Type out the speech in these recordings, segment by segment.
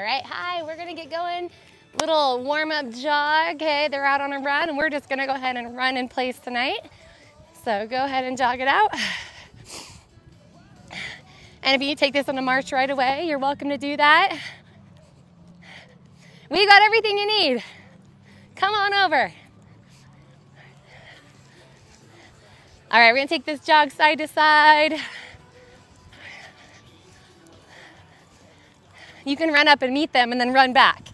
All right, hi, we're gonna get going. Little warm-up jog, okay? They're out on a run, and we're just gonna go ahead and run in place tonight. So go ahead and jog it out. And if you take this on a march right away, you're welcome to do that. We got everything you need. Come on over. All right, we're gonna take this jog side to side. You can run up and meet them and then run back.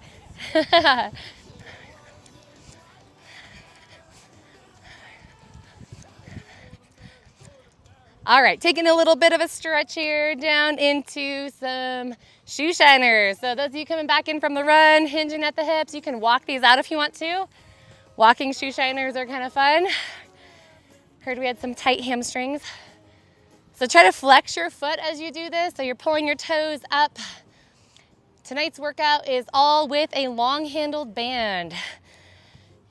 All right, taking a little bit of a stretch here down into some shoe shiners. So those of you coming back in from the run, hinging at the hips, you can walk these out if you want to. Walking shoe shiners are kind of fun. Heard we had some tight hamstrings. So try to flex your foot as you do this, so you're pulling your toes up. Tonight's workout is all with a long-handled band.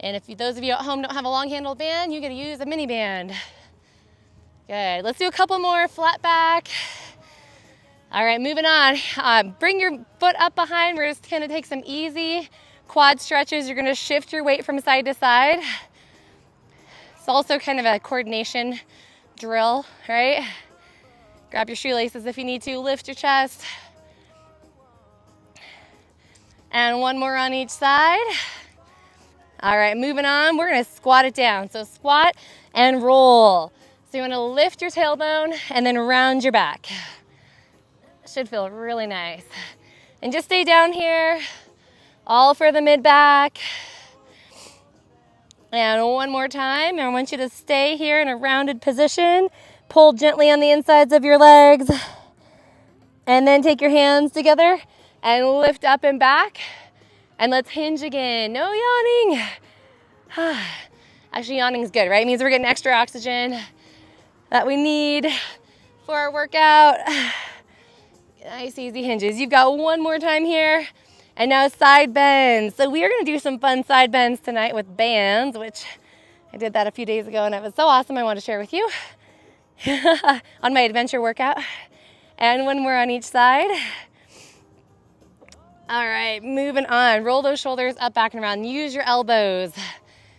And if those of you at home don't have a long-handled band, you get to use a mini band. Good, let's do a couple more flat back. All right, moving on. Bring your foot up behind. We're just gonna take some easy quad stretches. You're gonna shift your weight from side to side. It's also kind of a coordination drill, right? Grab your shoelaces if you need to, lift your chest. And one more on each side. All right, moving on, we're gonna squat it down. So squat and roll. So you wanna lift your tailbone and then round your back. Should feel really nice. And just stay down here, all for the mid back. And one more time, I want you to stay here in a rounded position. Pull gently on the insides of your legs. And then take your hands together and lift up and back. And let's hinge again. No yawning. Actually, yawning is good, right? It means we're getting extra oxygen that we need for our workout. Nice, easy hinges. You've got one more time here. And now side bends. So we are gonna do some fun side bends tonight with bands, which I did that a few days ago and it was so awesome I want to share with you on my adventure workout. And one more on each side. All right, moving on. Roll those shoulders up, back, and around. Use your elbows.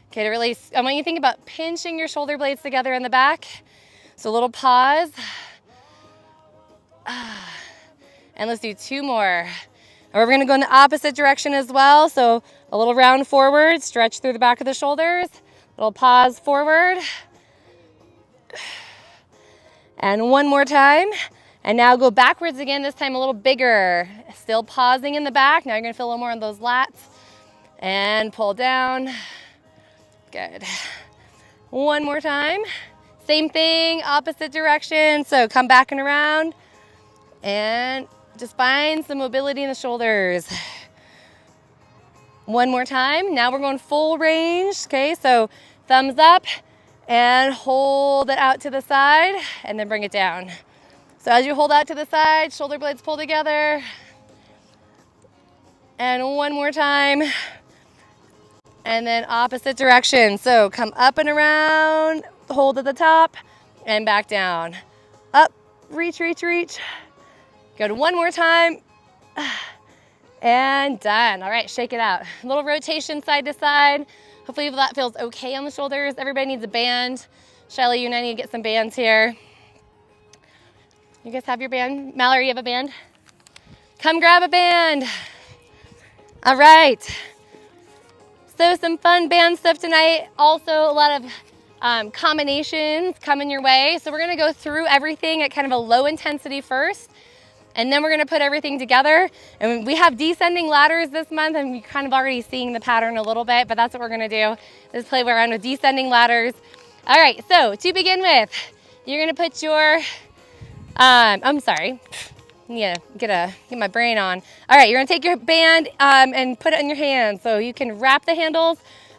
Okay, to release, I want you to think about pinching your shoulder blades together in the back. So a little pause. And let's do two more. And we're gonna go in the opposite direction as well. So a little round forward, stretch through the back of the shoulders. Little pause forward. And one more time. And now go backwards again, this time a little bigger. Still pausing in the back. Now you're gonna feel a little more on those lats. And pull down. Good. One more time. Same thing, opposite direction. So come back and around. And just find some mobility in the shoulders. One more time. Now we're going full range. Okay, so thumbs up and hold it out to the side and then bring it down. So as you hold out to the side, shoulder blades pull together. And one more time. And then opposite direction. So come up and around, hold at the top, and back down. Up, reach, reach, reach. Good, one more time. And done. All right, shake it out. A little rotation side to side. Hopefully that feels okay on the shoulders. Everybody needs a band. Shelly, you and I need to get some bands here. You guys have your band? Mallory, you have a band? Come grab a band. All right. So some fun band stuff tonight. Also a lot of combinations coming your way. So we're gonna go through everything at kind of a low intensity first. And then we're gonna put everything together. And we have descending ladders this month, and you're kind of already seeing the pattern a little bit, but that's what we're gonna do, is play around with descending ladders. All right, so to begin with, you're gonna put your, I'm sorry, yeah, get my brain on. All right, you're gonna take your band and put it in your hands. So you can wrap the handles.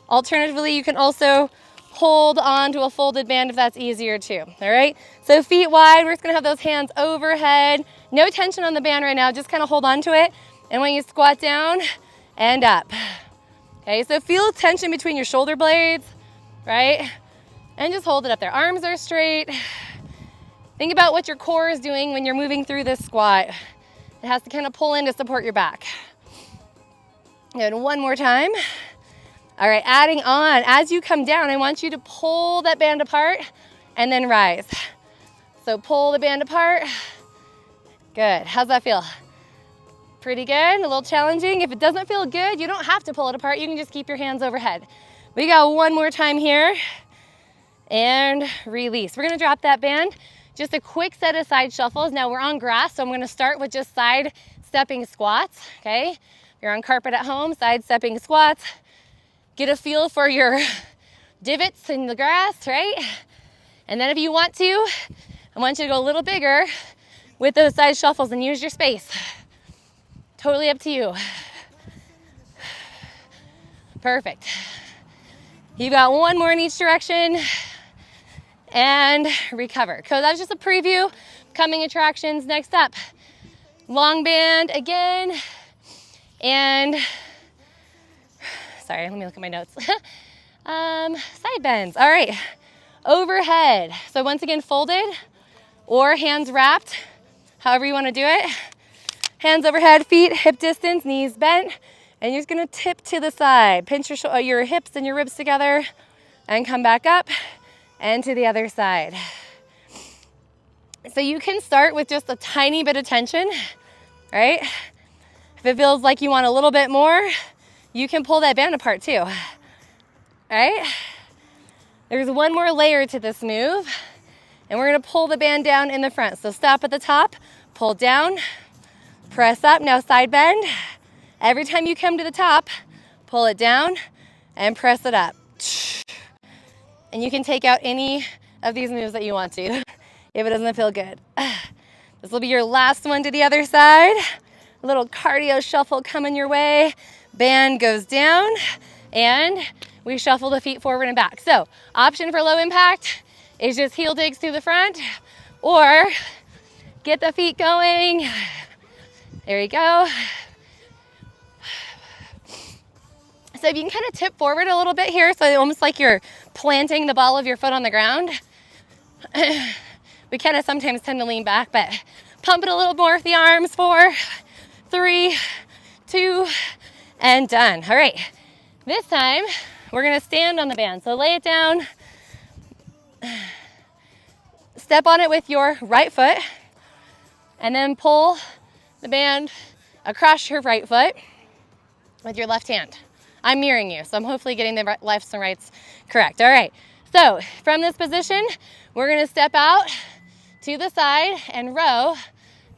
Alternatively, you can also hold on to a folded band if that's easier too, all right? So feet wide, we're just gonna have those hands overhead. No tension on the band right now, just kind of hold on to it. And when you squat down and up. Okay, so feel tension between your shoulder blades, right? And just hold it up there. Arms are straight. Think about what your core is doing when you're moving through this squat. It has to kind of pull in to support your back. Good, one more time. All right, adding on. As you come down, I want you to pull that band apart and then rise. So pull the band apart. Good, how's that feel? Pretty good, a little challenging. If it doesn't feel good, you don't have to pull it apart. You can just keep your hands overhead. We got one more time here. And release. We're gonna drop that band. Just a quick set of side shuffles. Now we're on grass, so I'm gonna start with just side stepping squats, okay? If you're on carpet at home, side stepping squats. Get a feel for your divots in the grass, right? And then if you want to, I want you to go a little bigger with those side shuffles and use your space. Totally up to you. Perfect. You've got one more in each direction and recover. So that was just a preview. Coming attractions next up. Long band again. And, sorry, let me look at my notes. Side bends, all right. Overhead, so once again folded or hands wrapped, however you wanna do it. Hands overhead, feet hip distance, knees bent, and you're just gonna tip to the side. Pinch your hips and your ribs together and come back up and to the other side. So you can start with just a tiny bit of tension, right? If it feels like you want a little bit more, you can pull that band apart too, right? There's one more layer to this move, and we're gonna pull the band down in the front. So stop at the top, pull down, press up, now side bend. Every time you come to the top, pull it down and press it up. And you can take out any of these moves that you want to if it doesn't feel good. This will be your last one to the other side. A little cardio shuffle coming your way. Band goes down and we shuffle the feet forward and back. So option for low impact is just heel digs through the front or get the feet going. There you go. So if you can kind of tip forward a little bit here, so almost like you're planting the ball of your foot on the ground. We kind of sometimes tend to lean back, but pump it a little more with the arms. 4, 3, 2, and done. All right, this time we're gonna stand on the band. So lay it down, step on it with your right foot, and then pull the band across your right foot with your left hand. I'm mirroring you, so I'm hopefully getting the lefts and rights correct. All right, so from this position, we're gonna step out to the side and row,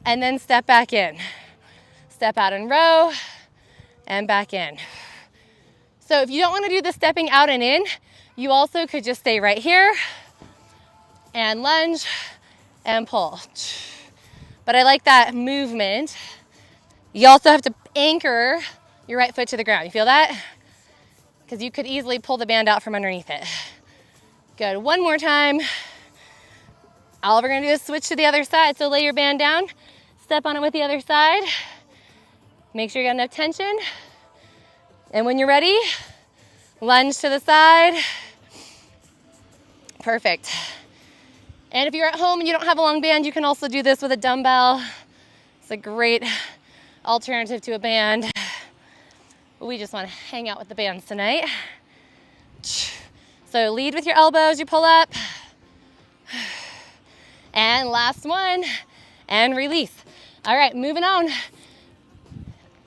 and then step back in. Step out and row, and back in. So if you don't wanna do the stepping out and in, you also could just stay right here, and lunge, and pull. But I like that movement. You also have to anchor your right foot to the ground. You feel that? Because you could easily pull the band out from underneath it. Good, one more time. All we're gonna do is switch to the other side. So lay your band down, step on it with the other side. Make sure you got enough tension. And when you're ready, lunge to the side. Perfect. And if you're at home and you don't have a long band, you can also do this with a dumbbell. It's a great alternative to a band. But we just want to hang out with the bands tonight. So lead with your elbows, you pull up. And last one, and release. All right, moving on.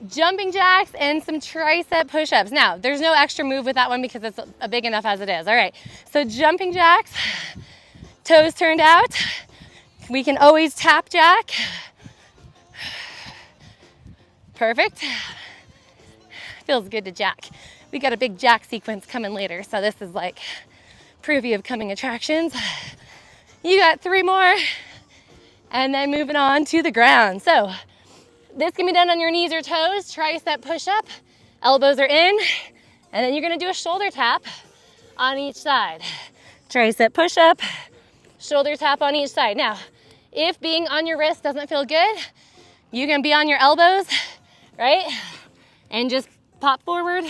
Jumping jacks and some tricep push-ups. Now, there's no extra move with that one because it's big enough as it is. All right, so jumping jacks, toes turned out. We can always tap jack. Perfect. Feels good to jack. We got a big jack sequence coming later, so this is like preview of coming attractions. You got 3 more, and then moving on to the ground. So this can be done on your knees or toes, tricep push-up, elbows are in, and then you're gonna do a shoulder tap on each side. Tricep push-up, shoulder tap on each side. Now, if being on your wrist doesn't feel good, you can be on your elbows, right? And just pop forward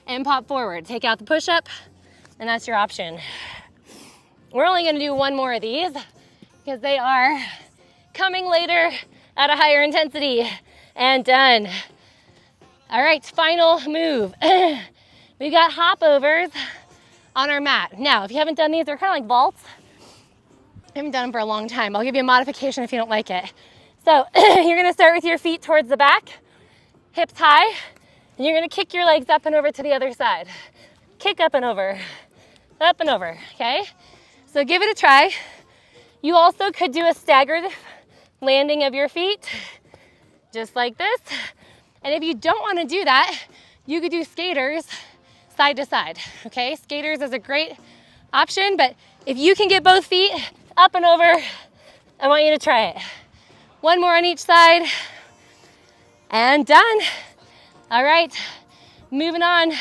and pop forward. Take out the push-up, and that's your option. We're only gonna do 1 more of these because they are coming later at a higher intensity, and done. All right, final move. We got hop overs on our mat. Now, if you haven't done these, they're kind of like vaults. I haven't done them for a long time. I'll give you a modification if you don't like it. So you're gonna start with your feet towards the back, hips high, and you're gonna kick your legs up and over to the other side. Kick up and over, okay? So give it a try. You also could do a staggered landing of your feet, just like this. And if you don't wanna do that, you could do skaters side to side, okay? Skaters is a great option, but if you can get both feet up and over, I want you to try it. One more on each side, and done. All right, moving on.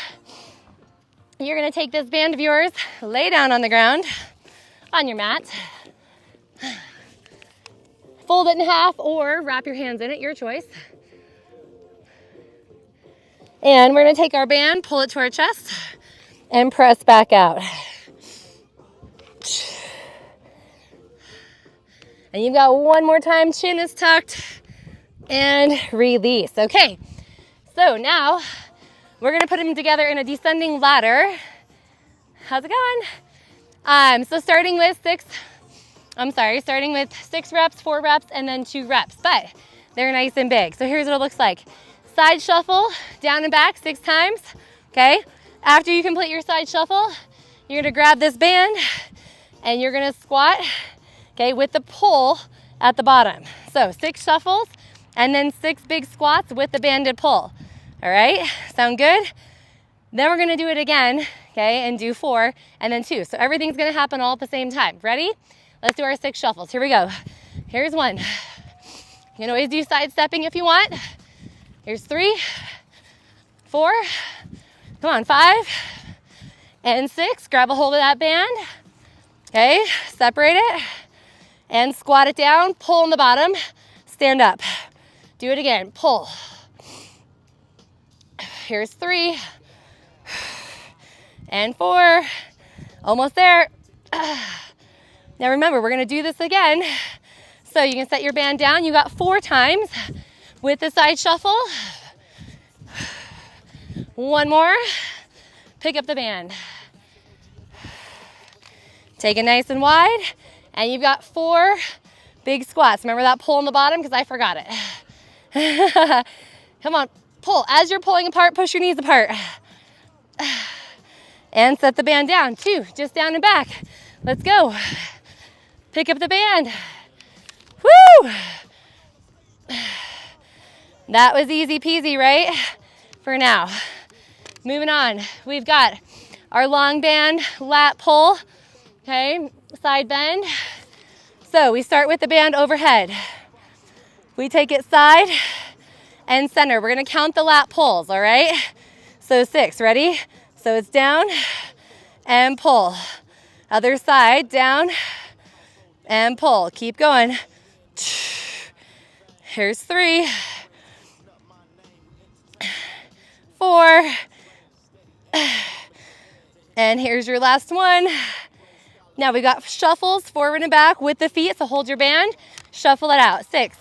You're gonna take this band of yours, lay down on the ground, on your mat. Fold it in half or wrap your hands in it, your choice. And we're gonna take our band, pull it to our chest, and press back out. And you've got one more time, chin is tucked, and release. Okay, so now we're gonna put them together in a descending ladder. How's it going? So starting with six reps, 4 reps, and then 2 reps, but they're nice and big. So here's what it looks like. Side shuffle, down and back 6 times, okay? After you complete your side shuffle, you're gonna grab this band and you're gonna squat, okay, with the pull at the bottom. So 6 shuffles and then 6 big squats with the banded pull. All right, sound good? Then we're gonna do it again, okay, and do 4 and then 2. So everything's gonna happen all at the same time. Ready? Let's do our 6 shuffles. Here we go. Here's 1. You can always do side stepping if you want. Here's 3, 4, come on, 5, and 6. Grab a hold of that band, okay, separate it, and squat it down, pull on the bottom, stand up. Do it again, pull. Here's 3, and 4, almost there. Now remember, we're gonna do this again. So you can set your band down. You got 4 times with the side shuffle. 1 more, pick up the band. Take it nice and wide, and you've got 4 big squats. Remember that pull on the bottom, because I forgot it. Come on, pull. As you're pulling apart, push your knees apart. And set the band down. 2, just down and back. Let's go. Pick up the band. Woo! That was easy peasy, right? For now. Moving on, we've got our long band lat pull, okay, side bend. So we start with the band overhead. We take it side and center. We're gonna count the lat pulls, all right? So 6, ready? So it's down and pull. Other side, down and pull. Keep going. Here's 3, 4, and here's your last one. Now we got shuffles forward and back with the feet, so hold your band, shuffle it out. 6,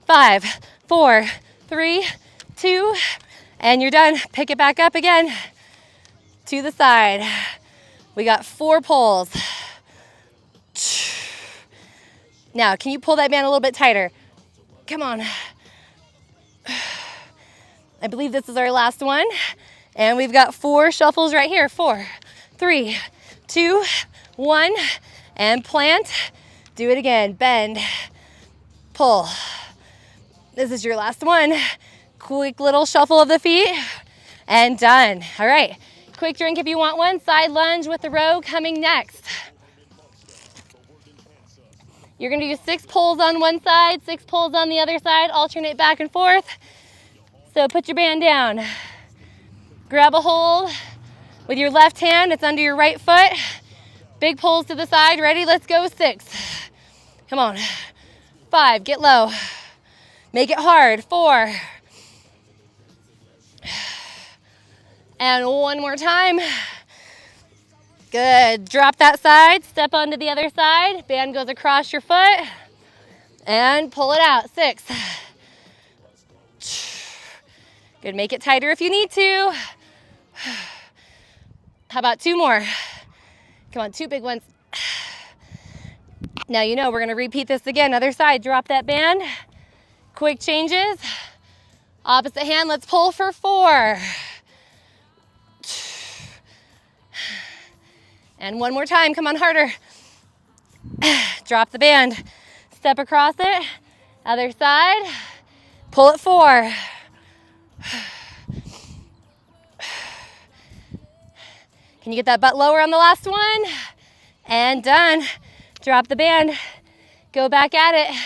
5, 4, 3, 2, and you're done. Pick it back up again to the side. We got 4 pulls. Now, can you pull that band a little bit tighter? Come on. I believe this is our last one. And we've got 4 shuffles right here. 4, 3, 2, 1, and plant. Do it again. Bend, pull. This is your last one. Quick little shuffle of the feet, and done. All right, quick drink if you want one. Side lunge with the row coming next. You're gonna do 6 pulls on one side, 6 pulls on the other side, alternate back and forth. So put your band down. Grab a hold with your left hand, it's under your right foot. Big pulls to the side, ready? Let's go. 6. Come on. 5, get low. Make it hard. 4. And 1 more time. Good. Drop that side, step onto the other side. Band goes across your foot and pull it out. 6. Good, make it tighter if you need to. How about 2 more? Come on, 2 big ones. Now you know we're gonna repeat this again. Other side, drop that band. Quick changes. Opposite hand, let's pull for 4. And 1 more time, come on, harder. Drop the band, step across it. Other side, pull it 4. Can you get that butt lower on the last one? And done. Drop the band, go back at it.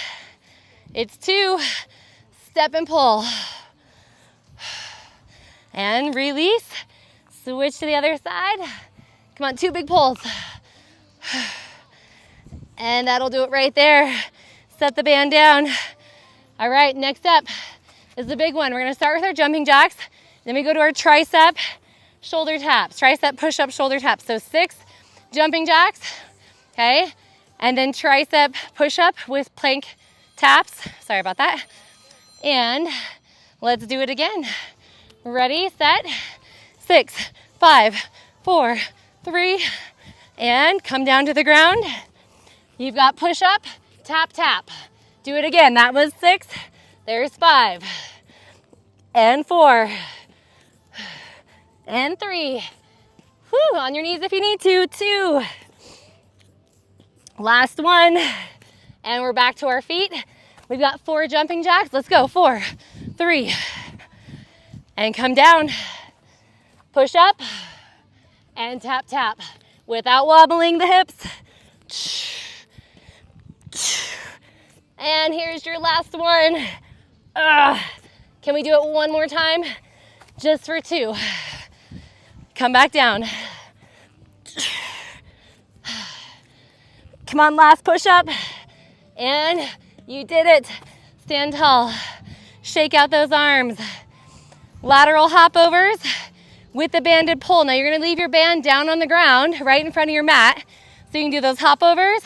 It's 2, step and pull. And release, switch to the other side. Come on, 2 big pulls. And that'll do it right there. Set the band down. All right, next up is the big one. We're gonna start with our jumping jacks. Then we go to our tricep shoulder taps, tricep push-up shoulder taps. So 6 jumping jacks, okay? And then tricep push-up with plank taps. Sorry about that. And let's do it again. Ready, set, 6, 5, 4, 3, and come down to the ground. You've got push-up, tap, tap. Do it again. That was 6. There's 5. And 4. And 3. Whew, on your knees if you need to. 2. Last one. And we're back to our feet. We've got 4 jumping jacks. Let's go. 4, 3. And come down. Push up. And tap, tap. Without wobbling the hips. And here's your last one. Can we do it 1 more time? Just for 2. Come back down. Come on, last push up. And you did it. Stand tall. Shake out those arms. Lateral hop overs with the banded pull. Now you're gonna leave your band down on the ground right in front of your mat. So you can do those hop overs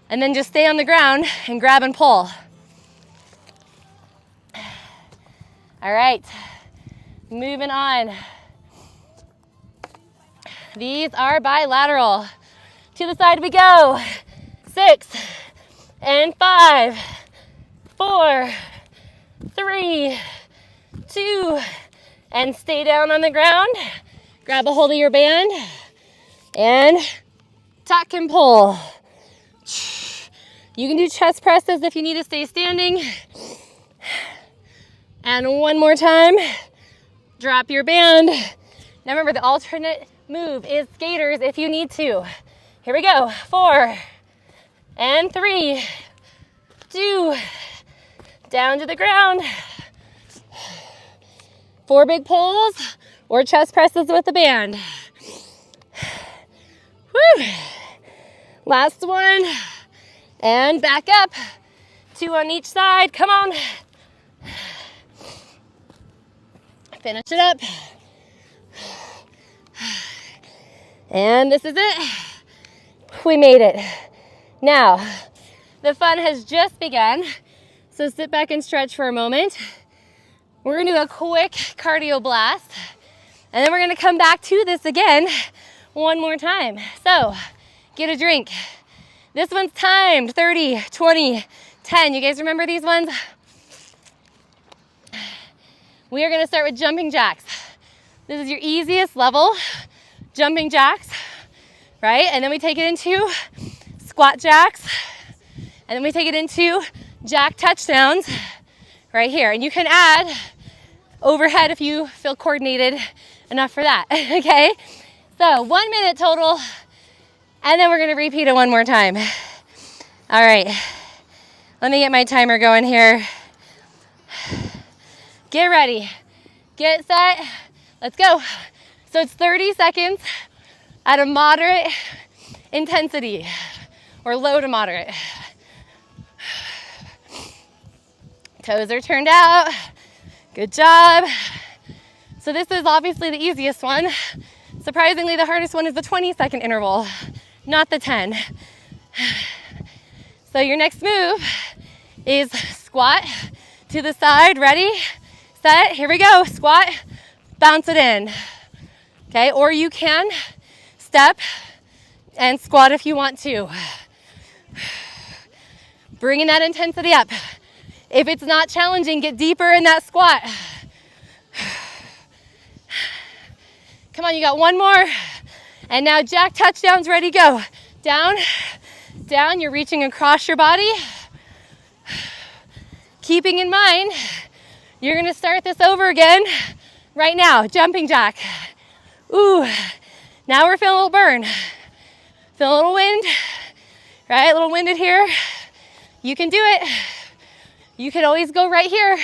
and then just stay on the ground and grab and pull. All right, moving on. These are bilateral. To the side we go. 6 and 5, 4, 3, 2, and stay down on the ground. Grab a hold of your band and tuck and pull. You can do chest presses if you need to stay standing. And 1 more time, drop your band. Now remember, the alternate move is skaters if you need to. Here we go, 4 and 3, 2, down to the ground. 4 big pulls or chest presses with the band. Woo. Last one, and back up. 2 on each side, come on. Finish it up. And this is it. We made it. Now, the fun has just begun. So sit back and stretch for a moment. We're gonna do a quick cardio blast. And then we're gonna come back to this again 1 more time. So, get a drink. This one's timed, 30, 20, 10. You guys remember these ones? We are gonna start with jumping jacks. This is your easiest level, jumping jacks, right? And then we take it into squat jacks. And then we take it into jack touchdowns right here. And you can add overhead if you feel coordinated enough for that, okay? So 1 minute total, and then we're gonna repeat it 1 more time. All right, let me get my timer going here. Get ready, get set, let's go. So it's 30 seconds at a moderate intensity, or low to moderate. Toes are turned out, good job. So this is obviously the easiest one. Surprisingly, the hardest one is the 20-second interval, not the 10. So your next move is squat to the side, ready, set, here we go, squat, bounce it in, okay? Or you can step and squat if you want to. Bringing that intensity up. If it's not challenging, get deeper in that squat. Come on, you got one more. And now jack touchdowns, ready, go. Down, down, you're reaching across your body. Keeping in mind, you're gonna start this over again right now. Jumping jack. Ooh, now we're feeling a little burn. Feel a little wind, right? A little winded here. You can do it. You can always go right here.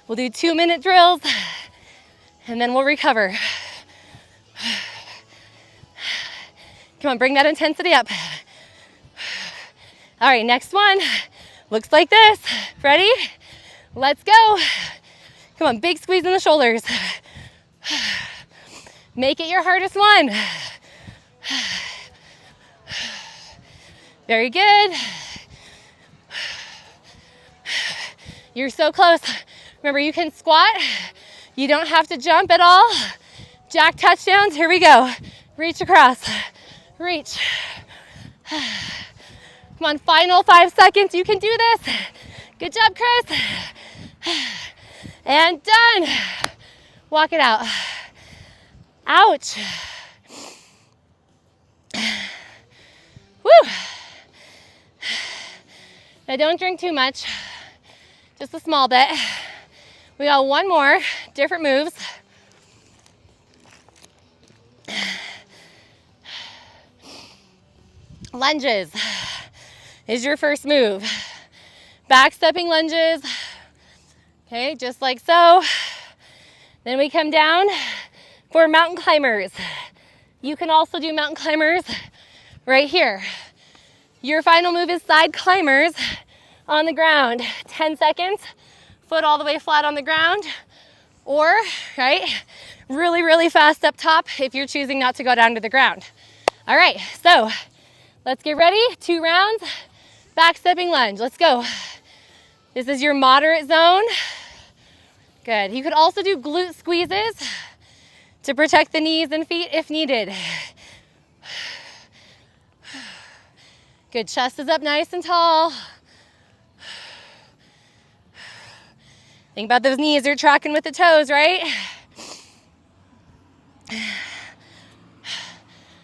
We'll do 2-minute drills and then we'll recover. Come on, bring that intensity up. All right, next one looks like this. Ready? Let's go. Come on, big squeeze in the shoulders. Make it your hardest one. Very good. You're so close. Remember, you can squat. You don't have to jump at all. Jack touchdowns, here we go. Reach across, reach. Come on, final 5 seconds, you can do this. Good job, Chris. And done. Walk it out. Ouch. Woo. Now don't drink too much, just a small bit. We got one more, different moves. Lunges is your first move. Back stepping lunges, okay, just like so. Then we come down for mountain climbers. You can also do mountain climbers right here. Your final move is side climbers on the ground. 10 seconds, foot all the way flat on the ground, or, right, really, really fast up top if you're choosing not to go down to the ground. All right, so let's get ready. 2 rounds, back stepping lunge. Let's go. This is your moderate zone. Good. You could also do glute squeezes to protect the knees and feet if needed. Good, chest is up nice and tall. Think about those knees, they're tracking with the toes, right?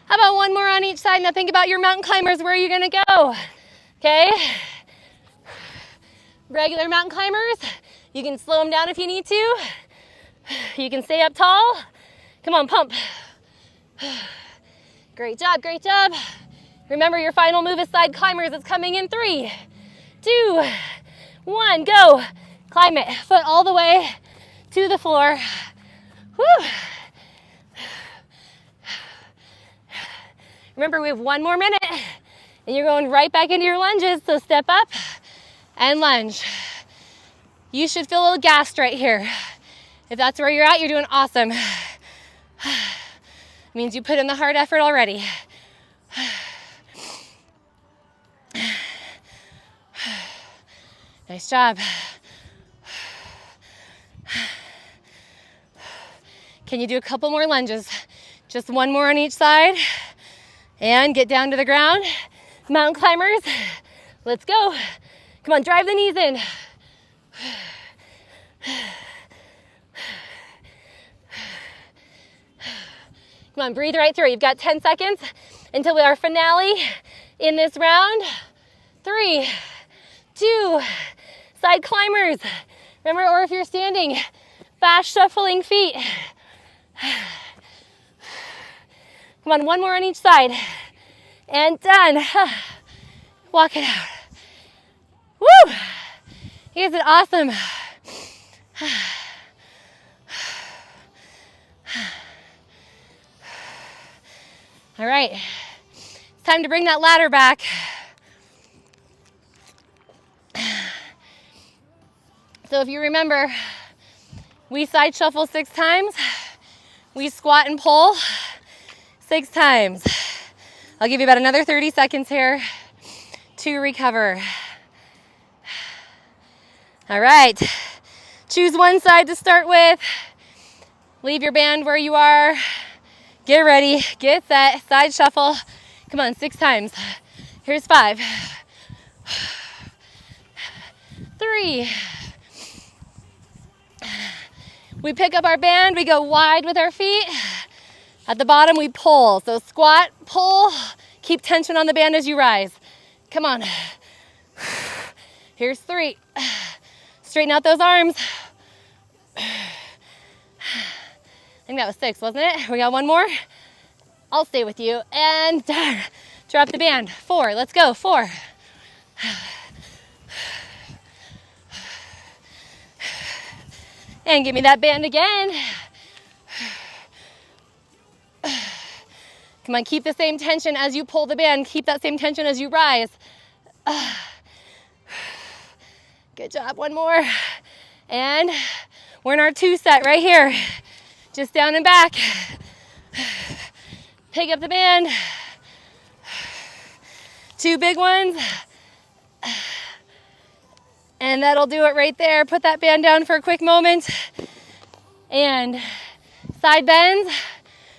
How about one more on each side? Now think about your mountain climbers, where are you gonna go? Okay? Regular mountain climbers, you can slow them down if you need to. You can stay up tall. Come on, pump. Great job, great job. Remember, your final move is side climbers. It's coming in 3, 2, 1, go. Climb it, foot all the way to the floor. Woo. Remember, we have 1 more minute and you're going right back into your lunges. So step up and lunge. You should feel a little gassed right here. If that's where you're at, you're doing awesome. Means you put in the hard effort already. Nice job. Can you do a couple more lunges? Just 1 more on each side. And get down to the ground. Mountain climbers, let's go. Come on, drive the knees in. Come on, breathe right through. You've got 10 seconds until our finale in this round. 3, 2, side climbers. Remember, or if you're standing, fast shuffling feet. Come on, 1 more on each side. And done. Walk it out. Woo! You guys did awesome. All right, it's time to bring that ladder back. So if you remember, we side shuffle 6 times. We squat and pull 6 times. I'll give you about another 30 seconds here to recover. All right, choose one side to start with. Leave your band where you are. Get ready, get set, side shuffle. Come on, 6 times. Here's 5, 3. We pick up our band, we go wide with our feet. At the bottom, we pull. So squat, pull, keep tension on the band as you rise. Come on. Here's 3. Straighten out those arms. I think that was 6, wasn't it? We got one more. I'll stay with you. And drop the band. 4, let's go, 4. And give me that band again. Come on, keep the same tension as you pull the band. Keep that same tension as you rise. Good job, one more. And we're in our 2 set right here. Just down and back. Pick up the band. 2 big ones. And that'll do it right there. Put that band down for a quick moment. And side bends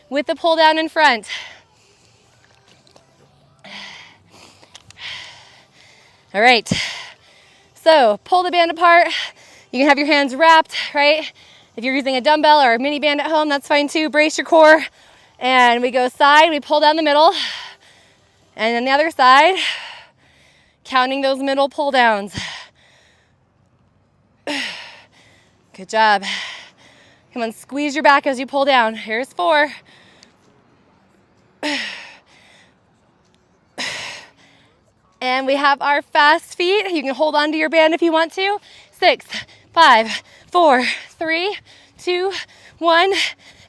with the pull down in front. All right, so pull the band apart. You can have your hands wrapped, right? If you're using a dumbbell or a mini band at home, that's fine too. Brace your core. And we go side, we pull down the middle. And then the other side, counting those middle pull downs. Good job. Come on, squeeze your back as you pull down. Here's 4. And we have our fast feet. You can hold on to your band if you want to. 6, 5, 4, 3, 2, 1.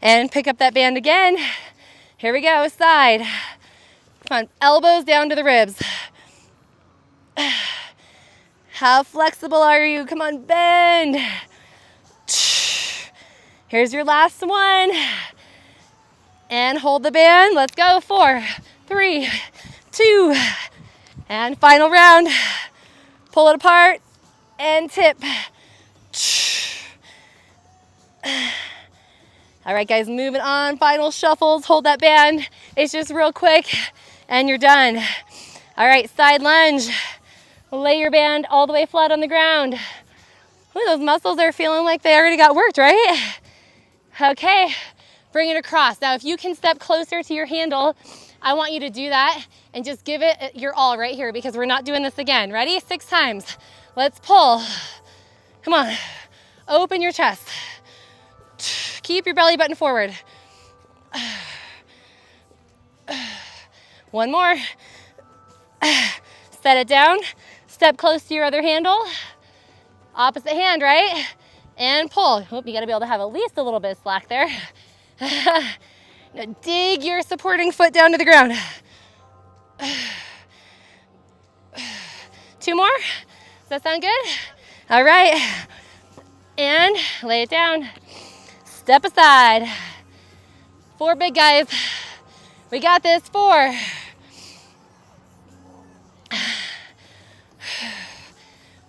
And pick up that band again. Here we go, side. Come on, elbows down to the ribs. How flexible are you? Come on, bend. Here's your last one. And hold the band. Let's go. 4, 3, 2. And final round. Pull it apart and tip. All right, guys, moving on. Final shuffles. Hold that band. It's just real quick and you're done. All right, side lunge. Lay your band all the way flat on the ground. Ooh, those muscles are feeling like they already got worked, right? Okay, bring it across. Now, if you can step closer to your handle, I want you to do that and just give it your all right here because we're not doing this again. Ready? 6 times. Let's pull. Come on. Open your chest. Keep your belly button forward. One more. Set it down. Step close to your other handle. Opposite hand, right? And pull. Oh, you gotta be able to have at least a little bit of slack there. Now dig your supporting foot down to the ground. 2 more. Does that sound good? All right. And lay it down. Step aside. 4 big guys. We got this. 4.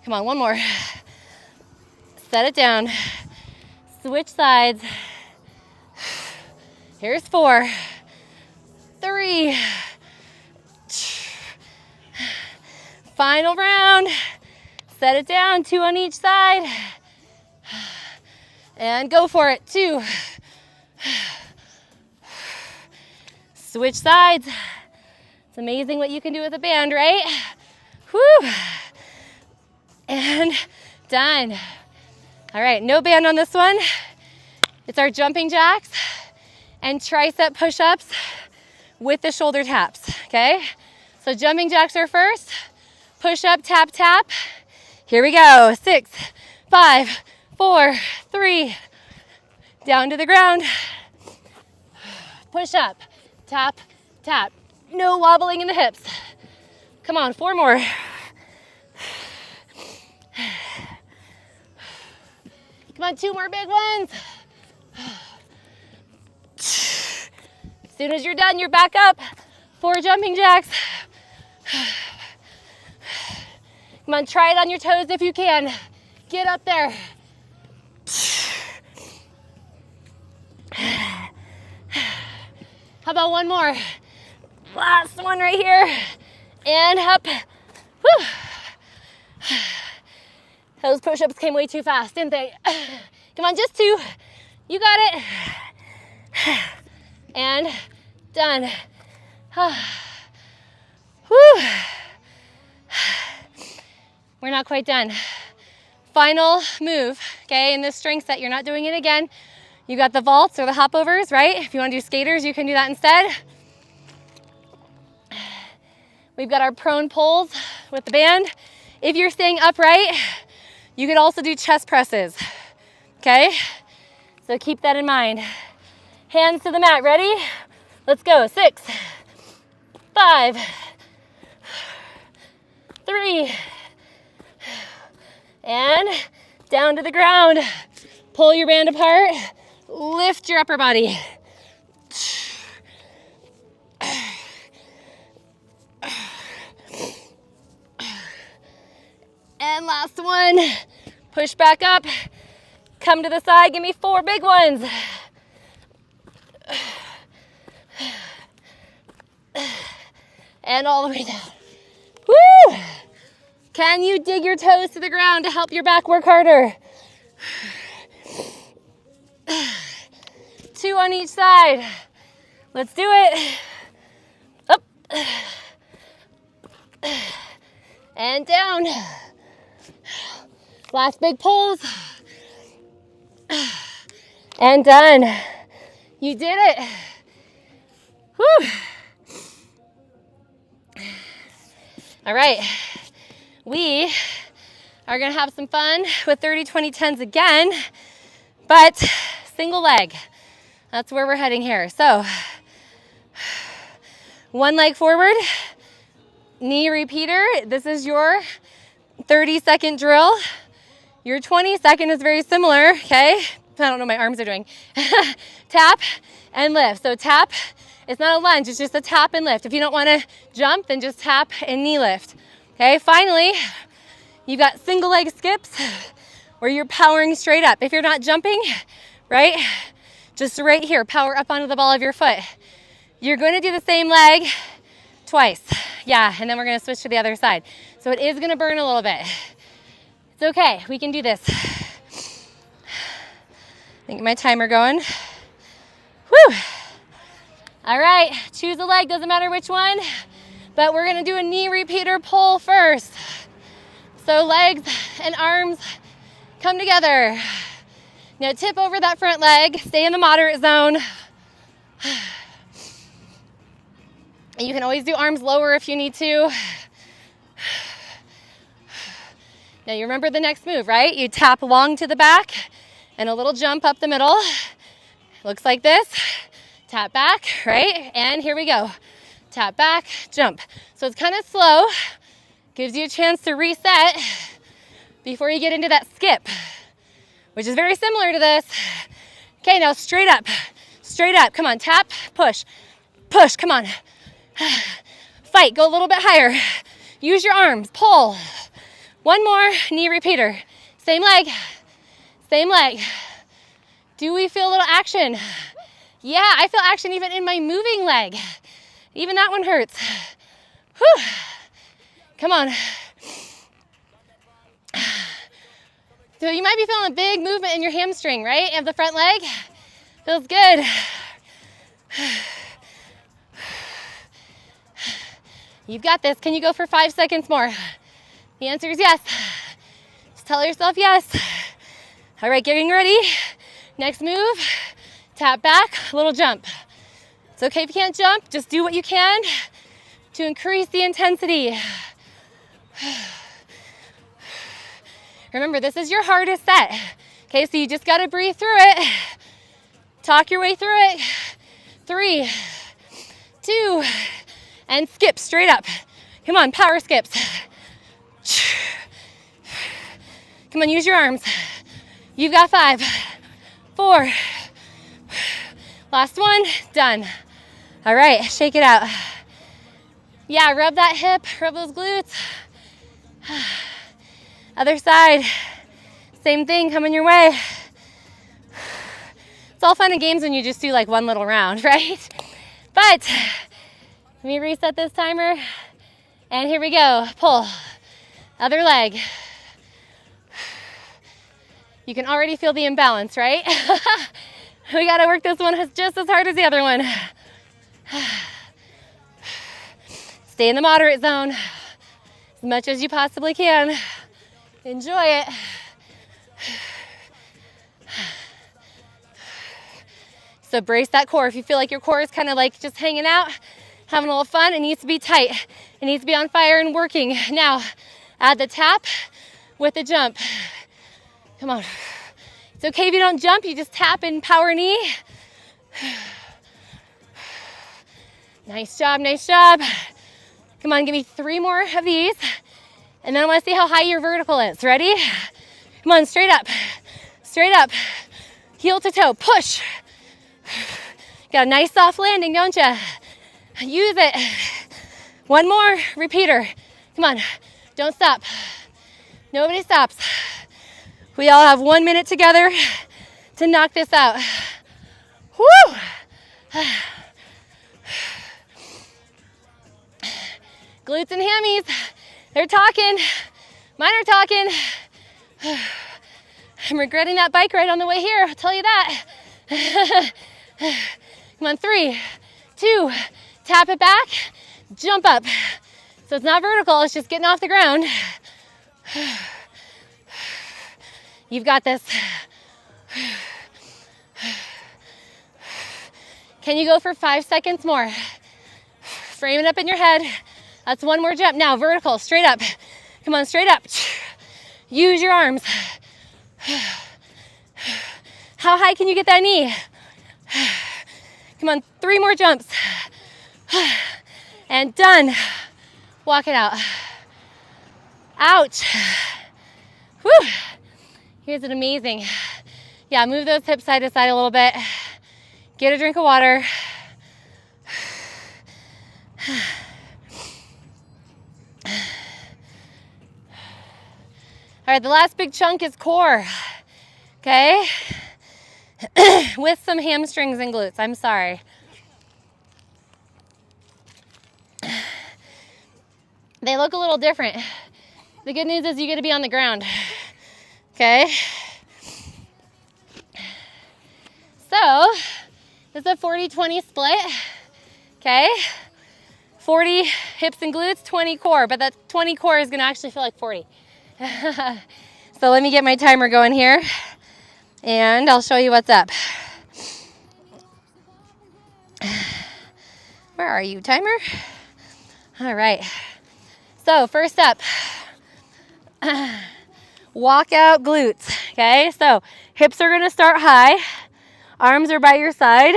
Come on, one more. Set it down. Switch sides. Here's 4, 3. Final round. Set it down, 2 on each side. And go for it, 2. Switch sides. It's amazing what you can do with a band, right? Whew. And done. All right, no band on this one. It's our jumping jacks and tricep push-ups with the shoulder taps, okay? So jumping jacks are first. Push-up, tap, tap. Here we go. 6, 5, 4, 3. Down to the ground. Push up, tap, tap. No wobbling in the hips. Come on, 4 more. Come on, 2 more big ones. As soon as you're done, you're back up. 4 jumping jacks. Come on, try it on your toes if you can. Get up there. How about one more? Last one right here. And up. Whew. Those push-ups came way too fast, didn't they? Come on, just 2. You got it. And done. Whew. We're not quite done. Final move, okay, in this strength set. You're not doing it again. You got the vaults or the hopovers, right? If you want to do skaters, you can do that instead. We've got our prone pulls with the band. If you're staying upright, you could also do chest presses, okay? So keep that in mind. Hands to the mat, ready? Let's go, 6, 5, 3, and down to the ground. Pull your band apart, lift your upper body. And last one, push back up, come to the side, give me 4 big ones. And all the way down. Woo! Can you dig your toes to the ground to help your back work harder? 2 on each side. Let's do it. Up. And down. Last big pulls. And done. You did it. Whew. All right. We are gonna have some fun with 30, 20, 10s again, but single leg. That's where we're heading here. So, one leg forward, knee repeater. This is your 30-second drill. Your 20-second is very similar, okay? I don't know what my arms are doing. Tap and lift. So tap, it's not a lunge, it's just a tap and lift. If you don't wanna jump, then just tap and knee lift. Okay, finally, you've got single leg skips where you're powering straight up. If you're not jumping, right, just right here, power up onto the ball of your foot. You're gonna do the same leg twice. Yeah, and then we're gonna switch to the other side. So it is gonna burn a little bit. It's okay, we can do this. Get my timer going. Whew. All right, choose a leg, doesn't matter which one, but we're gonna do a knee repeater pull first. So legs and arms come together. Now tip over that front leg, stay in the moderate zone. And you can always do arms lower if you need to. Now you remember the next move, right? You tap long to the back and a little jump up the middle. Looks like this. Tap back, right? And here we go. Tap back, jump. So it's kind of slow. Gives you a chance to reset before you get into that skip, which is very similar to this. Okay, now straight up. Straight up. Come on, tap, push. Push, come on. Fight, go a little bit higher. Use your arms, pull. One more, knee repeater. Same leg, same leg. Do we feel a little action? Yeah, I feel action even in my moving leg. Even that one hurts. Whew. Come on. So you might be feeling a big movement in your hamstring, right? Of the front leg. Feels good. You've got this. Can you go for 5 seconds more? The answer is yes. Just tell yourself yes. All right, getting ready. Next move, tap back, little jump. It's okay if you can't jump, just do what you can to increase the intensity. Remember, this is your hardest set. Okay, so you just gotta breathe through it. Talk your way through it. 3, 2, and skip straight up. Come on, power skips. Come on, use your arms. You've got 5, 4. Last one, done. All right, shake it out. Yeah, rub that hip, rub those glutes. Other side. Same thing coming your way. It's all fun and games when you just do like one little round, right? But let me reset this timer. And here we go. Pull. Other leg. You can already feel the imbalance, right? We gotta work this one just as hard as the other one. Stay in the moderate zone as much as you possibly can. Enjoy it. So brace that core. If you feel like your core is kind of like just hanging out, having a little fun, it needs to be tight. It needs to be on fire and working. Now, add the tap with the jump. Come on. It's okay if you don't jump, you just tap and power knee. Nice job, nice job. Come on, give me 3 more of these. And then I want to see how high your vertical is. Ready? Come on, straight up. Straight up. Heel to toe, push. Got a nice soft landing, don't you? Use it. 1 more, repeater. Come on, don't stop. Nobody stops. We all have 1 minute together to knock this out. Woo! Glutes and hammies, they're talking. Mine are talking. I'm regretting that bike ride on the way here, I'll tell you that. Come on, 3, 2, tap it back, jump up. So it's not vertical, it's just getting off the ground. You've got this. Can you go for 5 seconds more? Frame it up in your head. That's 1 more jump. Now vertical, straight up. Come on, straight up. Use your arms. How high can you get that knee? Come on, 3 more jumps. And done. Walk it out. Ouch. Whew. Here's an amazing. Yeah, move those hips side to side a little bit. Get a drink of water. All right, the last big chunk is core, okay? With some hamstrings and glutes, I'm sorry. They look a little different. The good news is you get to be on the ground, okay? So, this is a 40-20 split, okay? 40 hips and glutes, 20 core, but that 20 core is gonna actually feel like 40. So let me get my timer going here and I'll show you what's up. Where are you, timer? All right. So first up, walk out glutes, okay? So hips are gonna start high, arms are by your side.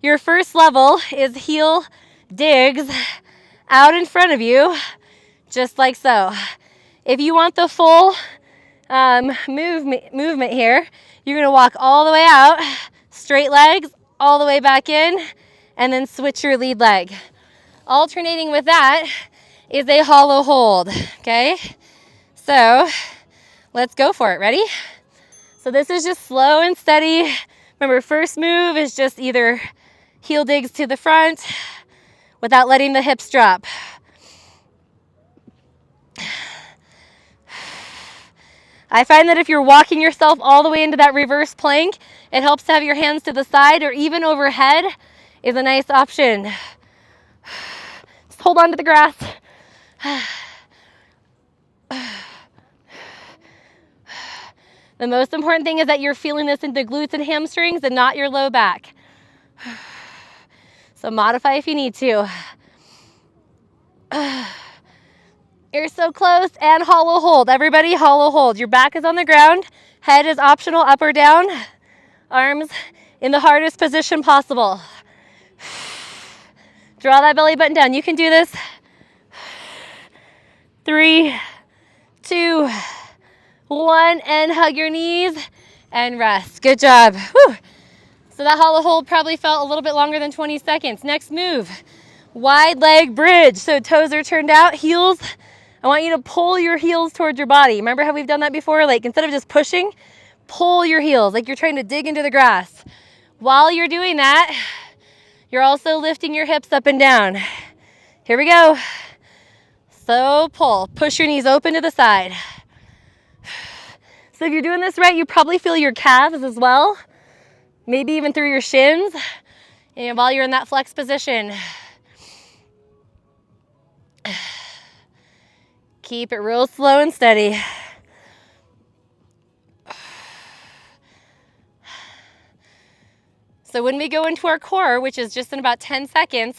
Your first level is heel digs out in front of you, just like so. If you want the full movement here, you're gonna walk all the way out, straight legs, all the way back in, and then switch your lead leg. Alternating with that is a hollow hold, okay? So let's go for it, ready? So this is just slow and steady. Remember, first move is just either heel digs to the front without letting the hips drop. I find that if you're walking yourself all the way into that reverse plank, it helps to have your hands to the side or even overhead is a nice option. Just hold on to the grass. The most important thing is that you're feeling this into glutes and hamstrings and not your low back. So modify if you need to. You're so close, and hollow hold. Everybody, hollow hold. Your back is on the ground. Head is optional, up or down. Arms in the hardest position possible. Draw that belly button down. You can do this. 3, 2, 1, and hug your knees and rest. Good job. Whew. So that hollow hold probably felt a little bit longer than 20 seconds. Next move, wide leg bridge. So toes are turned out, heels I want you to pull your heels towards your body. Remember how we've done that before? Like instead of just pushing, pull your heels like you're trying to dig into the grass. While you're doing that, you're also lifting your hips up and down. Here we go. So pull. Push your knees open to the side. So if you're doing this right, you probably feel your calves as well. Maybe even through your shins. And while you're in that flex position, keep it real slow and steady. So when we go into our core, which is just in about 10 seconds,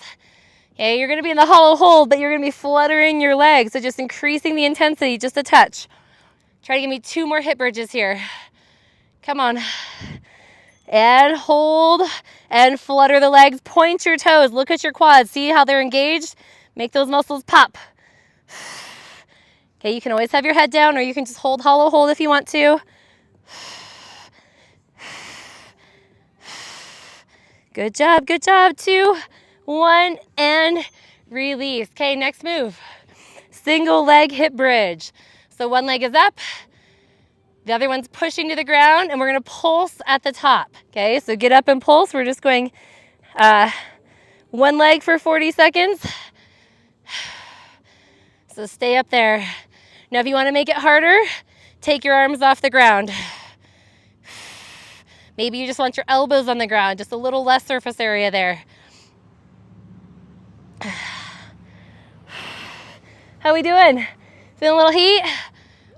okay, you're gonna be in the hollow hold, but you're gonna be fluttering your legs. So just increasing the intensity just a touch. Try to give me 2 more hip bridges here. Come on. And hold and flutter the legs. Point your toes. Look at your quads. See how they're engaged? Make those muscles pop. Okay, you can always have your head down or you can just hold hollow hold if you want to. Good job, good job. 2, 1, and release. Okay, next move. Single leg hip bridge. So one leg is up, the other one's pushing to the ground, and we're gonna pulse at the top. Okay, so get up and pulse. We're just going one leg for 40 seconds. So stay up there. Now if you wanna make it harder, take your arms off the ground. Maybe you just want your elbows on the ground, just a little less surface area there. How we doing? Feeling a little heat?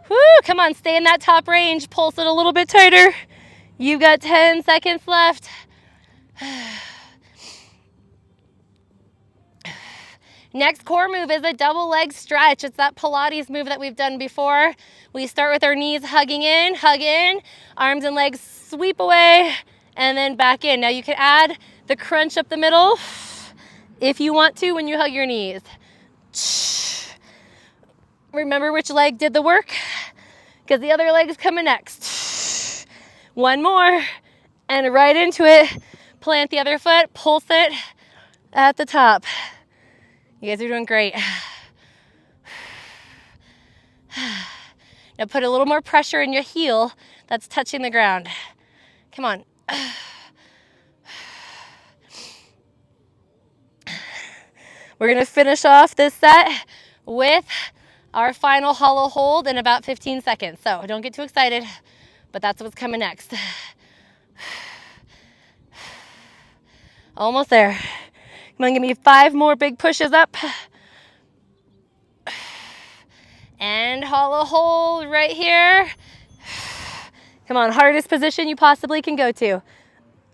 Woo, come on, stay in that top range. Pulse it a little bit tighter. You've got 10 seconds left. Next core move is a double leg stretch. It's that Pilates move that we've done before. We start with our knees hugging in, hug in, arms and legs sweep away, and then back in. Now you can add the crunch up the middle if you want to when you hug your knees. Remember which leg did the work, because the other leg is coming next. One more, and right into it. Plant the other foot, pulse it at the top. You guys are doing great. Now put a little more pressure in your heel that's touching the ground. Come on. We're gonna finish off this set with our final hollow hold in about 15 seconds. So don't get too excited, but that's what's coming next. Almost there. Come on, give me 5 more big pushes up. And hollow hold right here. Come on, hardest position you possibly can go to.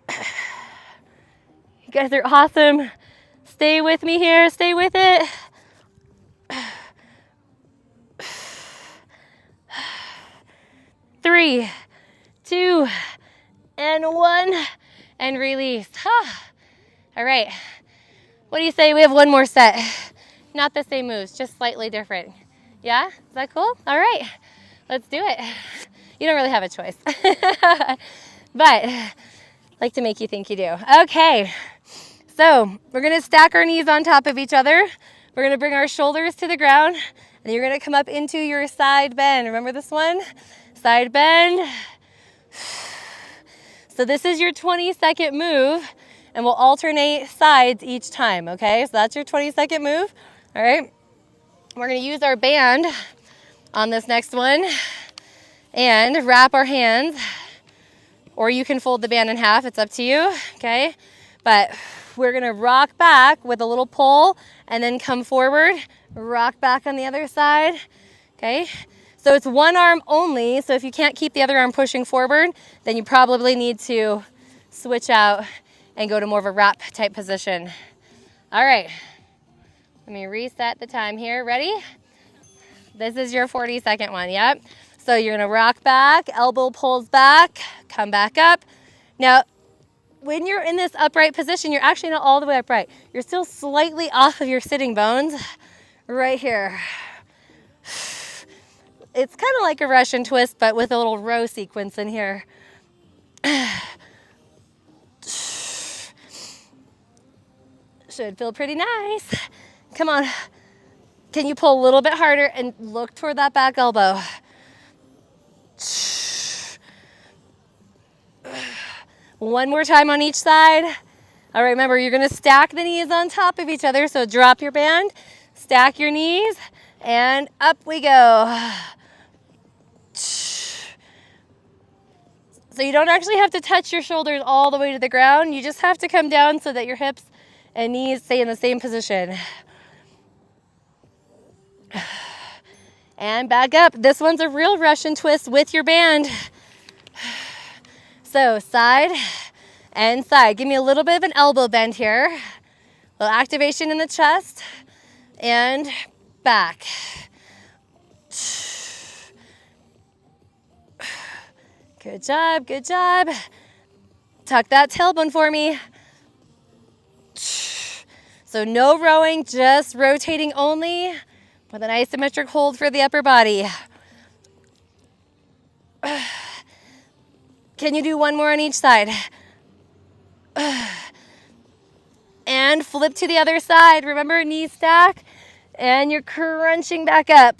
You guys are awesome. Stay with me here, stay with it. 3, 2, and 1, and release. All right, what do you say we have one more set? Not the same moves, just slightly different. Yeah, is that cool? All right, let's do it. You don't really have a choice, but I like to make you think you do. Okay, so we're gonna stack our knees on top of each other. We're gonna bring our shoulders to the ground, and you're gonna come up into your side bend. Remember this one? Side bend. So this is your 20-second move, and we'll alternate sides each time, okay? So that's your 20-second move, all right? We're gonna use our band on this next one and wrap our hands, or you can fold the band in half, it's up to you, okay? But we're gonna rock back with a little pull and then come forward, rock back on the other side, okay? So it's one arm only, so if you can't keep the other arm pushing forward, then you probably need to switch out and go to more of a wrap type position. All right, let me reset the time here. Ready? This is your 40-second one, yep. So you're gonna rock back, elbow pulls back, come back up. Now, when you're in this upright position, you're actually not all the way upright. You're still slightly off of your sitting bones right here. It's kind of like a Russian twist, but with a little row sequence in here. Should feel pretty nice. Come on. Can you pull a little bit harder and look toward that back elbow? One more time on each side. All right, remember, you're gonna stack the knees on top of each other, so drop your band, stack your knees, and up we go. So you don't actually have to touch your shoulders all the way to the ground. You just have to come down so that your hips and knees stay in the same position. And back up. This one's a real Russian twist with your band. So side and side. Give me a little bit of an elbow bend here. A little activation in the chest and back. Good job, good job. Tuck that tailbone for me. So no rowing, just rotating only with an isometric hold for the upper body. Can you do one more on each side? And flip to the other side. Remember, knee stack, and you're crunching back up.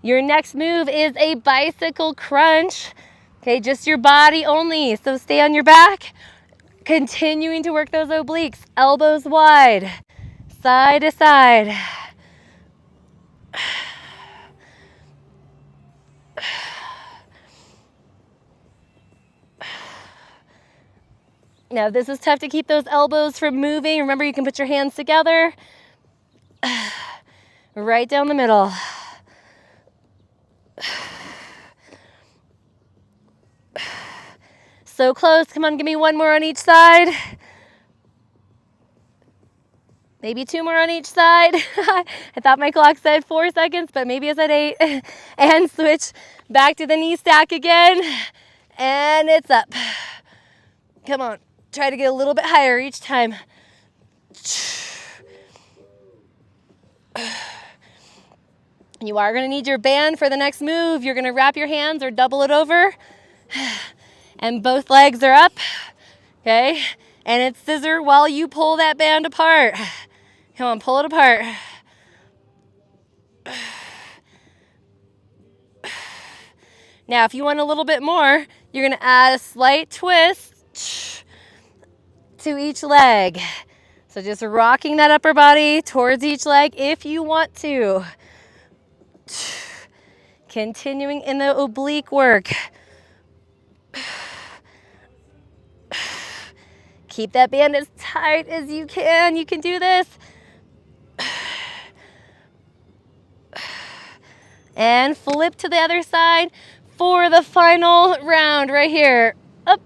Your next move is a bicycle crunch. Okay, just your body only. So stay on your back, continuing to work those obliques. Elbows wide, side to side. Now, this is tough to keep those elbows from moving. Remember, you can put your hands together. Right down the middle. So close. Come on, give me one more on each side. Maybe two more on each side. I thought my clock said 4 seconds, but maybe it said 8. And switch back to the knee stack again. And it's up. Come on. Try to get a little bit higher each time. You are going to need your band for the next move. You're going to wrap your hands or double it over. And both legs are up. Okay? And it's scissor while you pull that band apart. Come on, pull it apart. Now, if you want a little bit more, you're going to add a slight twist to each leg. So just rocking that upper body towards each leg if you want to. Continuing in the oblique work. Keep that band as tight as you can. You can do this. And flip to the other side for the final round right here. Up.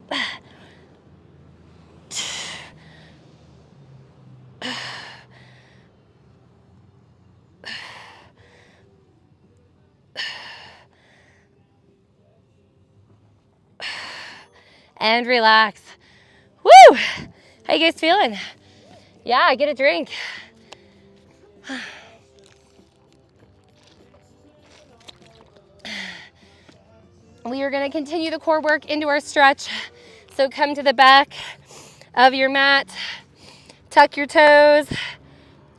And relax. Woo! How you guys feeling? Yeah, get a drink. We are going to continue the core work into our stretch. So come to the back of your mat, tuck your toes,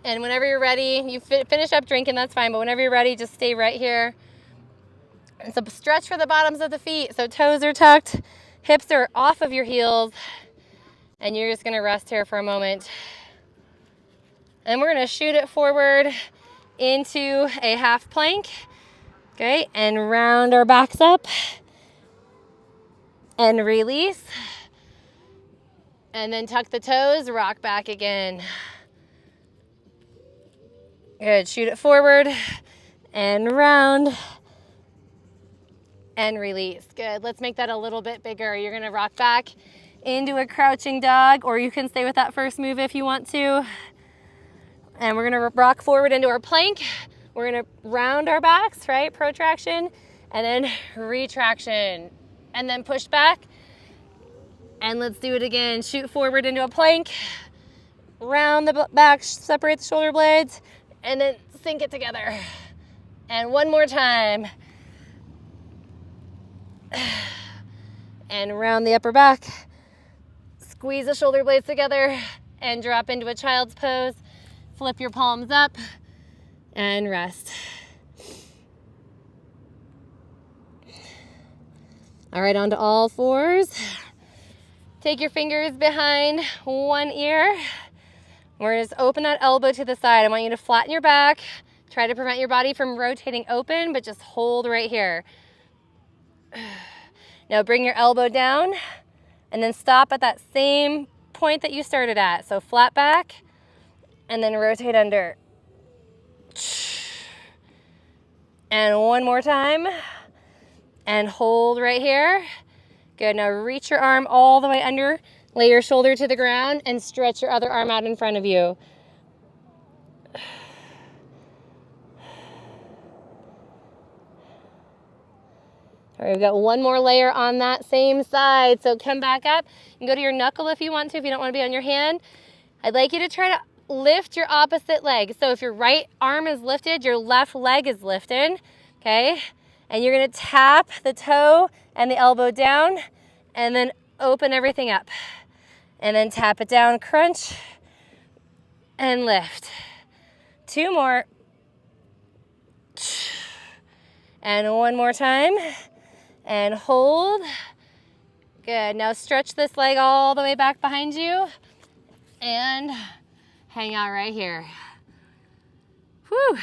and whenever you're ready, you finish up drinking, that's fine, but whenever you're ready, just stay right here. And so stretch for the bottoms of the feet. So toes are tucked, hips are off of your heels, and you're just going to rest here for a moment. And we're going to shoot it forward into a half plank. Okay, and round our backs up and release. And then tuck the toes, rock back again. Good, shoot it forward and round and release. Good, let's make that a little bit bigger. You're gonna rock back into a crouching dog, or you can stay with that first move if you want to. And we're gonna rock forward into our plank. We're gonna round our backs, right? Protraction, and then retraction. And then push back. And let's do it again. Shoot forward into a plank. Round the back, separate the shoulder blades, and then sink it together. And one more time. And round the upper back. Squeeze the shoulder blades together and drop into a child's pose. Flip your palms up and rest. All right, onto all fours. Take your fingers behind one ear. We're gonna just open that elbow to the side. I want you to flatten your back. Try to prevent your body from rotating open, but just hold right here. Now bring your elbow down and then stop at that same point that you started at. So flat back and then rotate under. And one more time. And hold right here. Good, now reach your arm all the way under, lay your shoulder to the ground, and stretch your other arm out in front of you. All right, we've got one more layer on that same side. So come back up. You can go to your knuckle if you want to, if you don't want to be on your hand. I'd like you to try to lift your opposite leg. So if your right arm is lifted, your left leg is lifted, okay? And you're gonna tap the toe and the elbow down and then open everything up. And then tap it down, crunch, and lift. Two more. And one more time. And hold. Good, now stretch this leg all the way back behind you and hang out right here. Whew.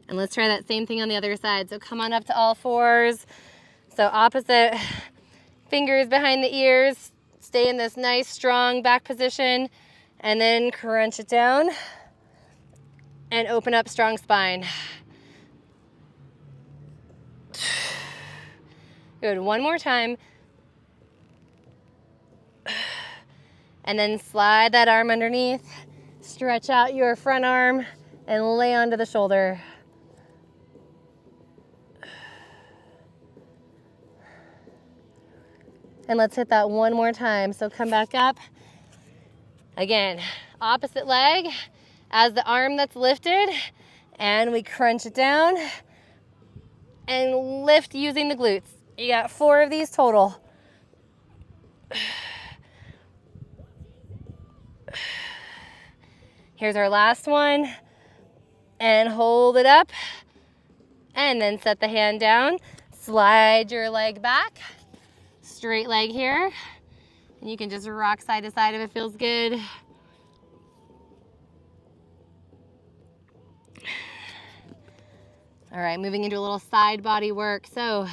And let's try that same thing on the other side. So come on up to all fours. So opposite fingers behind the ears. Stay in this nice, strong back position. And then crunch it down. And open up strong spine. Good, one more time. And then slide that arm underneath. Stretch out your front arm and lay onto the shoulder. And let's hit that one more time. So come back up. Again, opposite leg as the arm that's lifted. And we crunch it down and lift using the glutes. You got 4 of these total. Here's our last one. And hold it up. And then set the hand down. Slide your leg back. Straight leg here. And you can just rock side to side if it feels good. All right, moving into a little side body work. So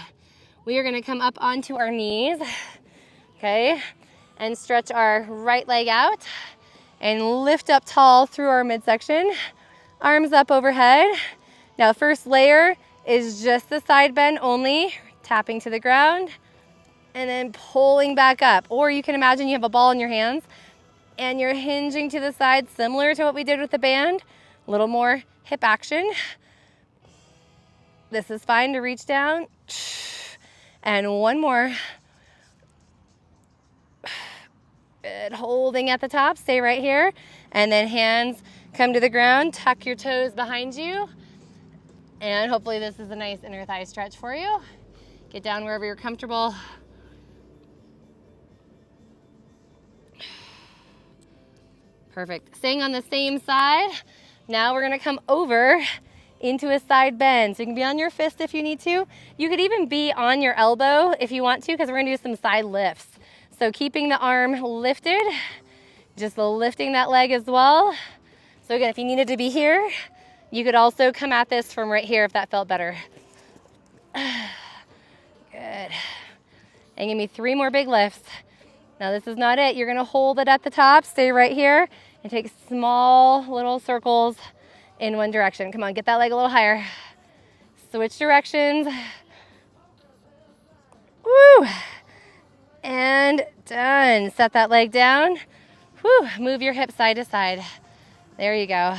we are gonna come up onto our knees, okay? And stretch our right leg out and lift up tall through our midsection. Arms up overhead. Now first layer is just the side bend only, tapping to the ground. And then pulling back up. Or you can imagine you have a ball in your hands and you're hinging to the side, similar to what we did with the band. A little more hip action. This is fine to reach down. And one more. Good, holding at the top, stay right here. And then hands come to the ground, tuck your toes behind you. And hopefully this is a nice inner thigh stretch for you. Get down wherever you're comfortable. Perfect. Staying on the same side. Now we're gonna come over into a side bend. So you can be on your fist if you need to. You could even be on your elbow if you want to, because we're gonna do some side lifts. So keeping the arm lifted, just lifting that leg as well. So again, if you needed to be here, you could also come at this from right here if that felt better. Good. And give me 3 more big lifts. Now this is not it. You're gonna hold it at the top, stay right here, and take small little circles in one direction. Come on, get that leg a little higher. Switch directions. Woo! And done. Set that leg down. Woo! Move your hips side to side. There you go.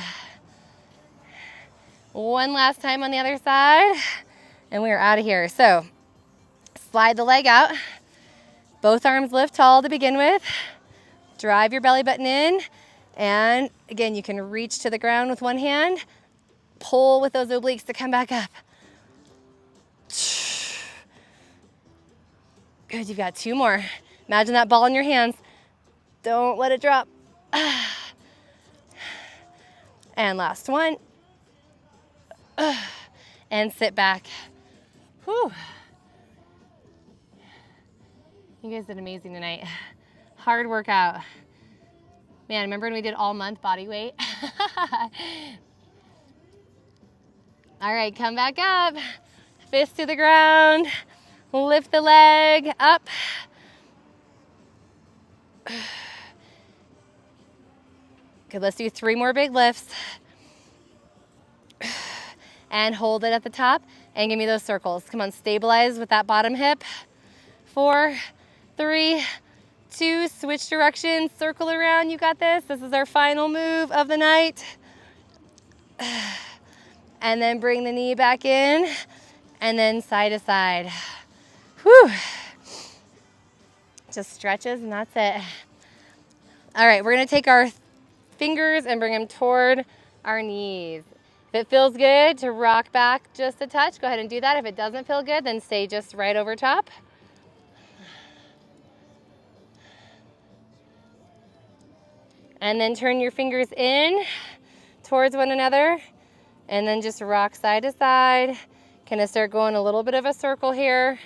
One last time on the other side, and we are out of here. So slide the leg out. Both arms lift tall to begin with. Drive your belly button in. And again, you can reach to the ground with one hand pull with those obliques to come back up. Good, you've got 2 more. Imagine that ball in your hands. Don't let it drop. And last one. And sit back. Whew. You guys did amazing tonight. Hard workout. Man, remember when we did all month body weight? All right, come back up. Fist to the ground. Lift the leg up. Good, let's do 3 more big lifts. And hold it at the top and give me those circles. Come on, stabilize with that bottom hip. 4, 3, 2, switch directions, circle around, you got this. This is our final move of the night. And then bring the knee back in, and then side to side. Whew. Just stretches, and that's it. All right, we're gonna take our fingers and bring them toward our knees. If it feels good to rock back just a touch, go ahead and do that. If it doesn't feel good, then stay just right over top. And then turn your fingers in towards one another, and then just rock side to side. Kind of start going a little bit of a circle here.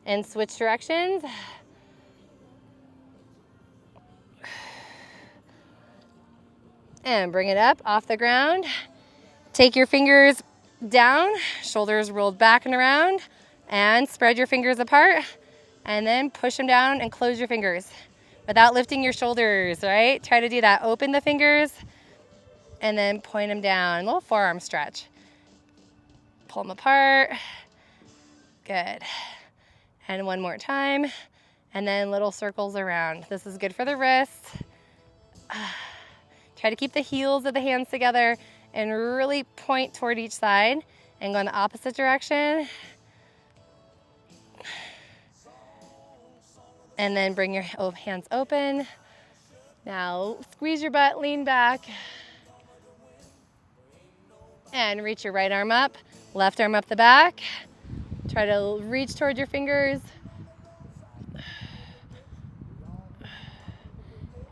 And switch directions. And bring it up off the ground. Take your fingers down, shoulders rolled back and around, and spread your fingers apart. And then push them down and close your fingers without lifting your shoulders, right? Try to do that. Open the fingers and then point them down. A little forearm stretch. Pull them apart. Good. And one more time. And then little circles around. This is good for the wrists. Try to keep the heels of the hands together and really point toward each side and go in the opposite direction. And then bring your hands open. Now squeeze your butt, lean back. And reach your right arm up, left arm up the back. Try to reach toward your fingers.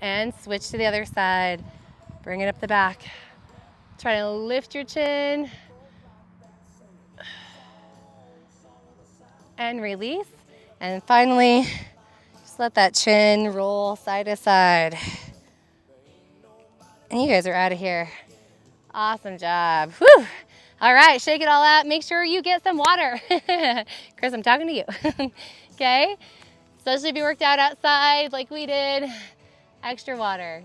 And switch to the other side. Bring it up the back. Try to lift your chin. And release. And finally, just let that chin roll side to side. And you guys are out of here. Awesome job. Whew. All right, shake it all out. Make sure you get some water. Chris, I'm talking to you. Okay? Especially if you worked out outside like we did. Extra water.